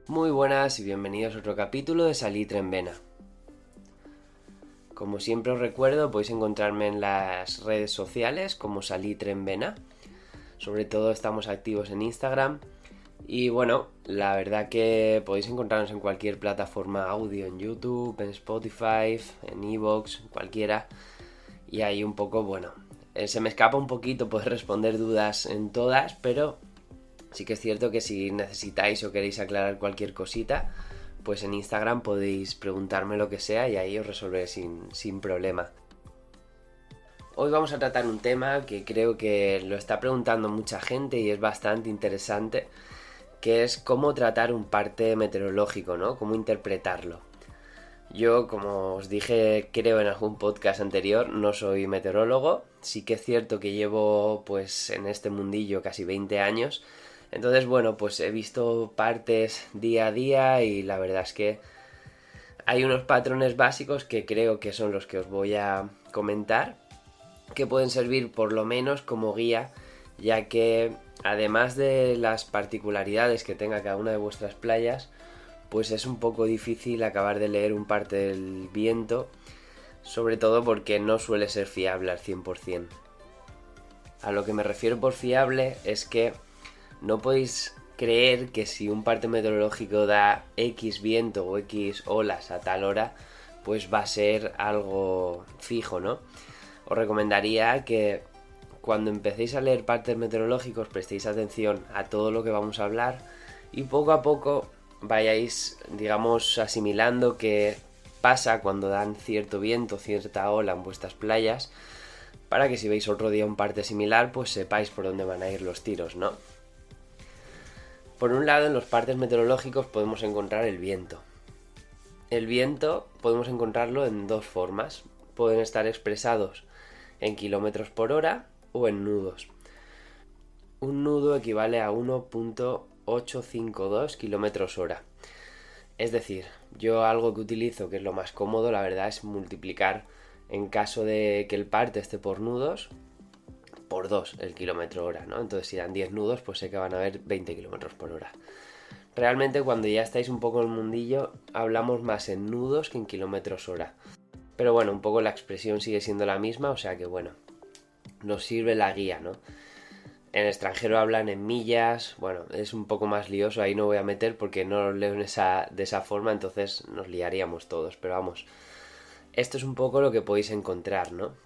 Muy buenas y bienvenidos a otro capítulo de Salitre en Vena. Como siempre os recuerdo, podéis encontrarme en las redes sociales como Salitre en Vena. Sobre todo estamos activos en Instagram. Y bueno, la verdad que podéis encontrarnos en cualquier plataforma audio, en YouTube, en Spotify, en Evox, cualquiera. Y ahí un poco, se me escapa un poquito poder responder dudas en todas, pero sí que es cierto que si necesitáis o queréis aclarar cualquier cosita, pues en Instagram podéis preguntarme lo que sea y ahí os resolveré sin problema. Hoy vamos a tratar un tema que creo que lo está preguntando mucha gente y es bastante interesante, que es cómo tratar un parte meteorológico, ¿no? Cómo interpretarlo. Yo, como os dije, creo en algún podcast anterior, no soy meteorólogo. Sí que es cierto que llevo, pues, en este mundillo casi 20 años. Entonces, bueno, pues he visto partes día a día y la verdad es que hay unos patrones básicos que creo que son los que os voy a comentar, que pueden servir por lo menos como guía, ya que además de las particularidades que tenga cada una de vuestras playas, pues es un poco difícil acabar de leer un parte del viento, sobre todo porque no suele ser fiable al 100%. A lo que me refiero por fiable es que no podéis creer que si un parte meteorológico da X viento o X olas a tal hora, pues va a ser algo fijo, ¿no? Os recomendaría que cuando empecéis a leer partes meteorológicos prestéis atención a todo lo que vamos a hablar y poco a poco vayáis, digamos, asimilando qué pasa cuando dan cierto viento, cierta ola en vuestras playas, para que si veis otro día un parte similar, pues sepáis por dónde van a ir los tiros, ¿no? Por un lado, en los partes meteorológicos podemos encontrar el viento. El viento podemos encontrarlo en dos formas. Pueden estar expresados en kilómetros por hora o en nudos. Un nudo equivale a 1,852 kilómetros hora. Es decir, yo algo que utilizo que es lo más cómodo, la verdad, es multiplicar, en caso de que el parte esté por nudos, por 2 el kilómetro hora, ¿no? Entonces si dan 10 nudos, pues sé que van a haber 20 kilómetros por hora. Realmente cuando ya estáis un poco en el mundillo, hablamos más en nudos que en kilómetros hora. Pero bueno, un poco la expresión sigue siendo la misma, o sea que bueno, nos sirve la guía, ¿no? En el extranjero hablan en millas, bueno, es un poco más lioso, ahí no voy a meter porque no lo leo de esa forma, entonces nos liaríamos todos, pero vamos, esto es un poco lo que podéis encontrar, ¿no?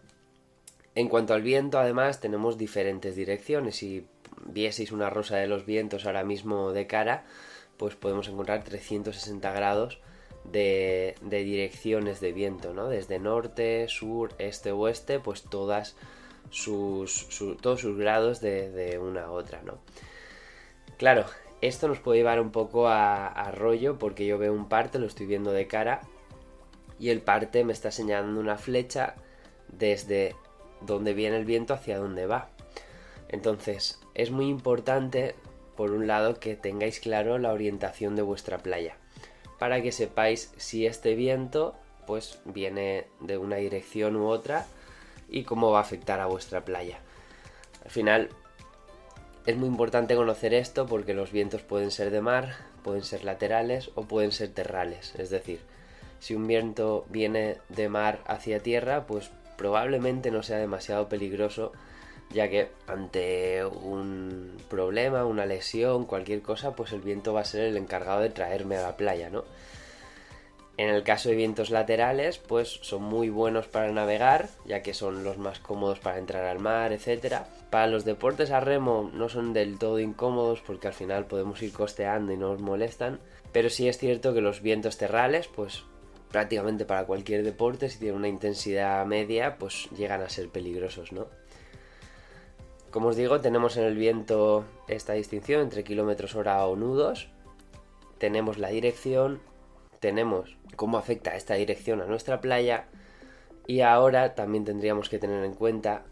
En cuanto al viento, además, tenemos diferentes direcciones. Si vieseis una rosa de los vientos ahora mismo de cara, pues podemos encontrar 360 grados de direcciones de viento, ¿no? Desde norte, sur, este, oeste, pues todos sus grados de una a otra, ¿no? Claro, esto nos puede llevar un poco a rollo porque yo veo un parte, lo estoy viendo de cara y el parte me está señalando una flecha desde donde viene el viento hacia donde va. Entonces, es muy importante, por un lado, que tengáis claro la orientación de vuestra playa, para que sepáis si este viento pues viene de una dirección u otra y cómo va a afectar a vuestra playa. Al final, es muy importante conocer esto porque los vientos pueden ser de mar, pueden ser laterales o pueden ser terrales. Es decir, si un viento viene de mar hacia tierra, pues probablemente no sea demasiado peligroso, ya que ante un problema, una lesión, cualquier cosa, pues el viento va a ser el encargado de traerme a la playa, ¿no? En el caso de vientos laterales, pues son muy buenos para navegar, ya que son los más cómodos para entrar al mar, etcétera. Para los deportes a remo no son del todo incómodos porque al final podemos ir costeando y no nos molestan, pero sí es cierto que los vientos terrales, pues prácticamente para cualquier deporte, si tienen una intensidad media, pues llegan a ser peligrosos, ¿no? Como os digo, tenemos en el viento esta distinción entre kilómetros hora o nudos, tenemos la dirección, tenemos cómo afecta esta dirección a nuestra playa y ahora también tendríamos que tener en cuenta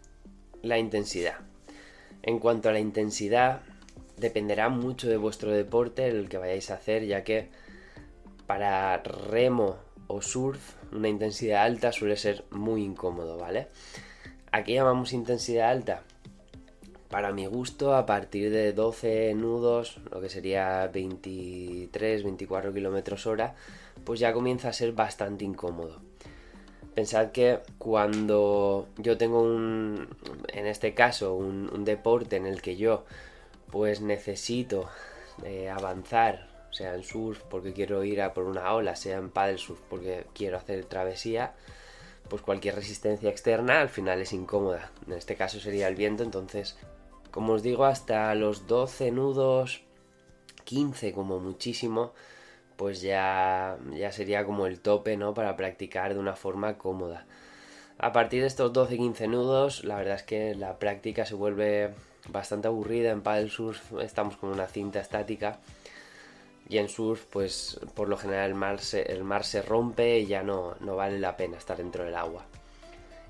la intensidad. En cuanto a la intensidad, dependerá mucho de vuestro deporte el que vayáis a hacer, ya que para remo o surf una intensidad alta suele ser muy incómodo, ¿vale? ¿A qué llamamos intensidad alta? Para mi gusto, a partir de 12 nudos, lo que sería 23-24 kilómetros hora, pues ya comienza a ser bastante incómodo. Pensad que cuando yo tengo en este caso, un deporte en el que yo pues necesito avanzar, sea en surf porque quiero ir a por una ola, sea en paddle surf porque quiero hacer travesía, pues cualquier resistencia externa al final es incómoda. En este caso sería el viento, entonces, como os digo, hasta los 12 nudos, 15 como muchísimo, pues ya sería como el tope, ¿no? Para practicar de una forma cómoda. A partir de estos 12-15 nudos, la verdad es que la práctica se vuelve bastante aburrida. En paddle surf estamos con una cinta estática y en surf, pues por lo general el mar se rompe y ya no vale la pena estar dentro del agua.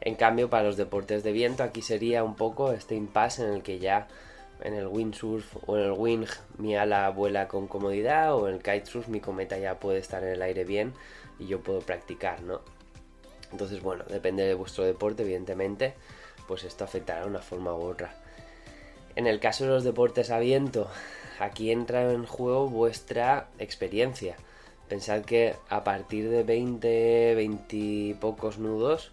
En cambio, para los deportes de viento, aquí sería un poco este impasse en el que ya en el windsurf o en el wing mi ala vuela con comodidad, o en el kitesurf mi cometa ya puede estar en el aire bien y yo puedo practicar, ¿no? Entonces, bueno, depende de vuestro deporte, evidentemente, pues esto afectará de una forma u otra. En el caso de los deportes a viento, aquí entra en juego vuestra experiencia. Pensad que a partir de 20 y pocos nudos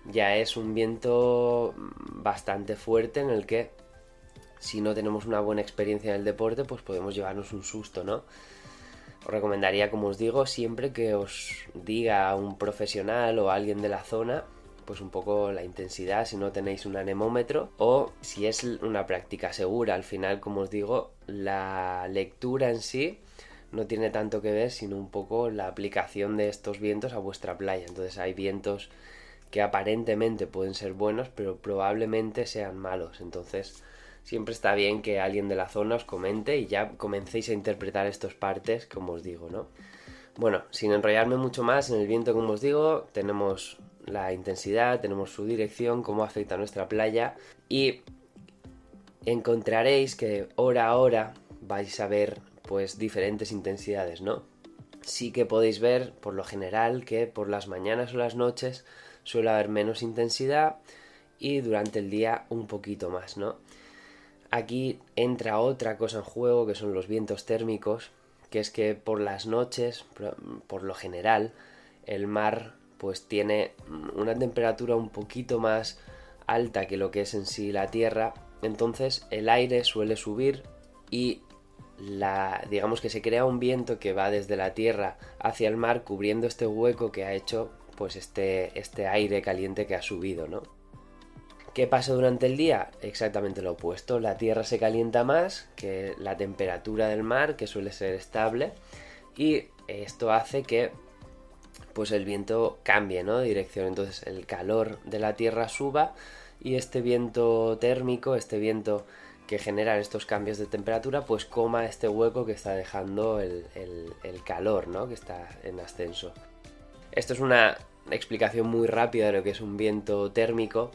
ya es un viento bastante fuerte en el que, si no tenemos una buena experiencia en el deporte, pues podemos llevarnos un susto, ¿no? Os recomendaría, como os digo, siempre que os diga un profesional o alguien de la zona, pues un poco la intensidad, si no tenéis un anemómetro, o si es una práctica segura. Al final, como os digo, la lectura en sí no tiene tanto que ver, sino un poco la aplicación de estos vientos a vuestra playa. Entonces hay vientos que aparentemente pueden ser buenos, pero probablemente sean malos. Entonces siempre está bien que alguien de la zona os comente y ya comencéis a interpretar estos partes, como os digo, ¿no? Bueno, sin enrollarme mucho más, en el viento, como os digo, tenemos la intensidad, tenemos su dirección, cómo afecta a nuestra playa, y encontraréis que hora a hora vais a ver pues diferentes intensidades, ¿no? Sí que podéis ver por lo general que por las mañanas o las noches suele haber menos intensidad y durante el día un poquito más, ¿no? Aquí entra otra cosa en juego, que son los vientos térmicos, que es que por las noches, por lo general, el mar pues tiene una temperatura un poquito más alta que lo que es en sí la tierra, entonces el aire suele subir y digamos que se crea un viento que va desde la tierra hacia el mar, cubriendo este hueco que ha hecho pues este aire caliente que ha subido, ¿no? ¿Qué pasa durante el día? Exactamente lo opuesto. La tierra se calienta más que la temperatura del mar, que suele ser estable, y esto hace que pues el viento cambie, ¿no?, de dirección. Entonces el calor de la tierra suba y este viento térmico, este viento que genera estos cambios de temperatura, pues coma este hueco que está dejando el calor, ¿no?, que está en ascenso. Esto es una explicación muy rápida de lo que es un viento térmico,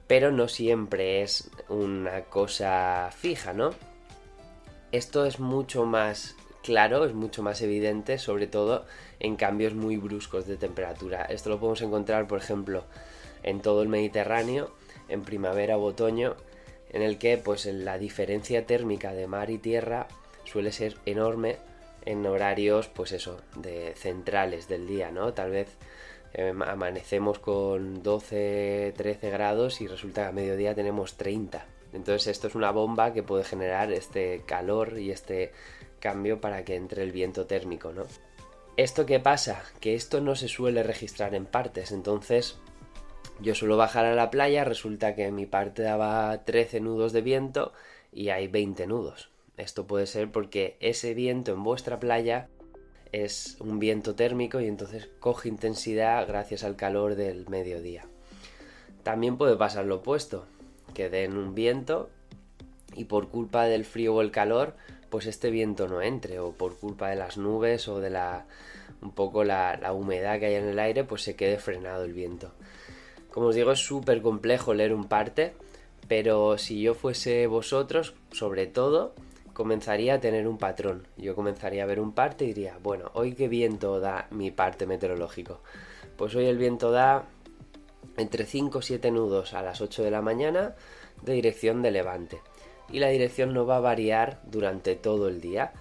pero no siempre es una cosa fija, ¿no? Esto es mucho más claro, es mucho más evidente, sobre todo en cambios muy bruscos de temperatura. Esto lo podemos encontrar, por ejemplo, en todo el Mediterráneo, en primavera o otoño, en el que pues la diferencia térmica de mar y tierra suele ser enorme en horarios, pues eso, de centrales del día, ¿no? Tal vez amanecemos con 12-13 grados y resulta que a mediodía tenemos 30. Entonces esto es una bomba que puede generar este calor y este cambio para que entre el viento térmico, ¿no? ¿Esto qué pasa? Que esto no se suele registrar en partes. Entonces yo suelo bajar a la playa, resulta que mi parte daba 13 nudos de viento y hay 20 nudos. Esto puede ser porque ese viento en vuestra playa es un viento térmico y entonces coge intensidad gracias al calor del mediodía. También puede pasar lo opuesto, que den un viento y por culpa del frío o el calor, pues este viento no entre, o por culpa de las nubes o de un poco la humedad que hay en el aire, pues se quede frenado el viento. Como os digo, es súper complejo leer un parte, pero si yo fuese vosotros, sobre todo, comenzaría a tener un patrón. Yo comenzaría a ver un parte y diría, bueno, ¿hoy qué viento da mi parte meteorológico? Pues hoy el viento da entre 5 o 7 nudos a las 8 de la mañana de dirección de levante. Y la dirección no va a variar durante todo el día.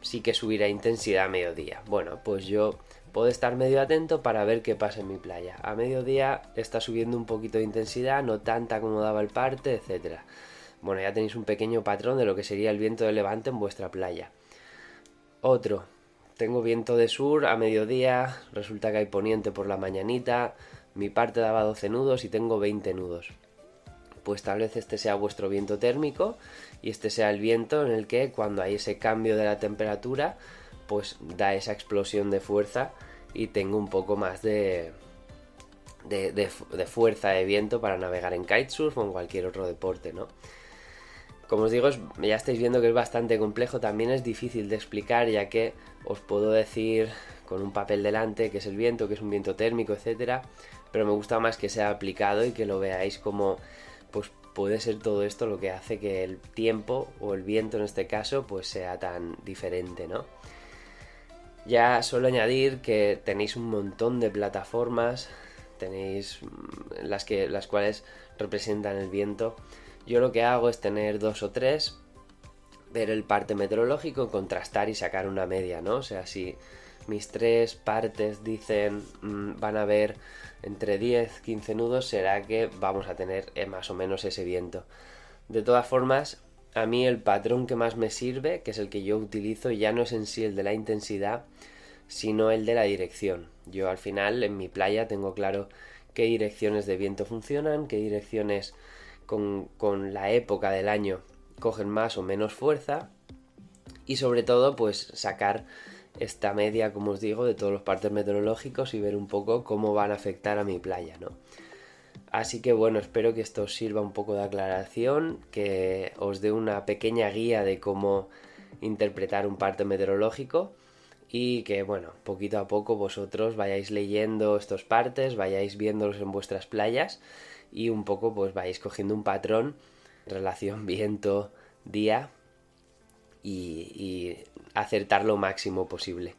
Sí que subirá intensidad a mediodía. Bueno, pues yo puedo estar medio atento para ver qué pasa en mi playa. A mediodía está subiendo un poquito de intensidad, no tanta como daba el parte, etcétera. Bueno, ya tenéis un pequeño patrón de lo que sería el viento de levante en vuestra playa. Otro, tengo viento de sur a mediodía, resulta que hay poniente por la mañanita, mi parte daba 12 nudos y tengo 20 nudos. Pues tal vez este sea vuestro viento térmico y este sea el viento en el que cuando hay ese cambio de la temperatura, pues da esa explosión de fuerza y tengo un poco más de fuerza de viento para navegar en kitesurf o en cualquier otro deporte, ¿no? Como os digo, ya estáis viendo que es bastante complejo, también es difícil de explicar, ya que os puedo decir con un papel delante que es el viento, que es un viento térmico, etcétera, pero me gusta más que sea aplicado y que lo veáis como pues puede ser todo esto lo que hace que el tiempo o el viento en este caso pues sea tan diferente, ¿no? Ya suelo añadir que tenéis un montón de plataformas, tenéis las cuales representan el viento. Yo lo que hago es tener 2 o 3, ver el parte meteorológico, contrastar y sacar una media, ¿no? O sea, si mis 3 partes dicen van a haber entre 10 15 nudos, será que vamos a tener más o menos ese viento. De todas formas, a mí el patrón que más me sirve, que es el que yo utilizo, ya no es en sí el de la intensidad, sino el de la dirección. Yo al final en mi playa tengo claro qué direcciones de viento funcionan, qué direcciones con la época del año cogen más o menos fuerza y sobre todo pues sacar esta media, como os digo, de todos los partes meteorológicos y ver un poco cómo van a afectar a mi playa, ¿no? Así que bueno, espero que esto os sirva un poco de aclaración, que os dé una pequeña guía de cómo interpretar un parte meteorológico y que bueno, poquito a poco vosotros vayáis leyendo estos partes, vayáis viéndolos en vuestras playas y un poco pues vais cogiendo un patrón, relación viento-día y acertar lo máximo posible.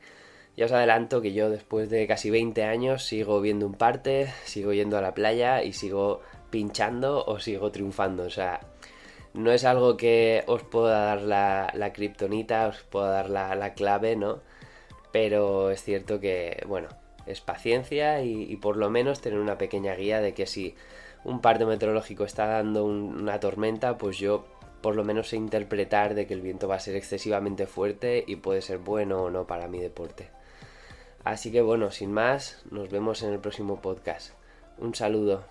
Ya os adelanto que yo después de casi 20 años sigo viendo un parte, sigo yendo a la playa y sigo pinchando o sigo triunfando. O sea, no es algo que os pueda dar la kriptonita, os pueda dar la clave, ¿no? Pero es cierto que, bueno, es paciencia y por lo menos tener una pequeña guía de que si un parte meteorológico está dando una tormenta, pues yo por lo menos sé interpretar de que el viento va a ser excesivamente fuerte y puede ser bueno o no para mi deporte. Así que bueno, sin más, nos vemos en el próximo podcast. Un saludo.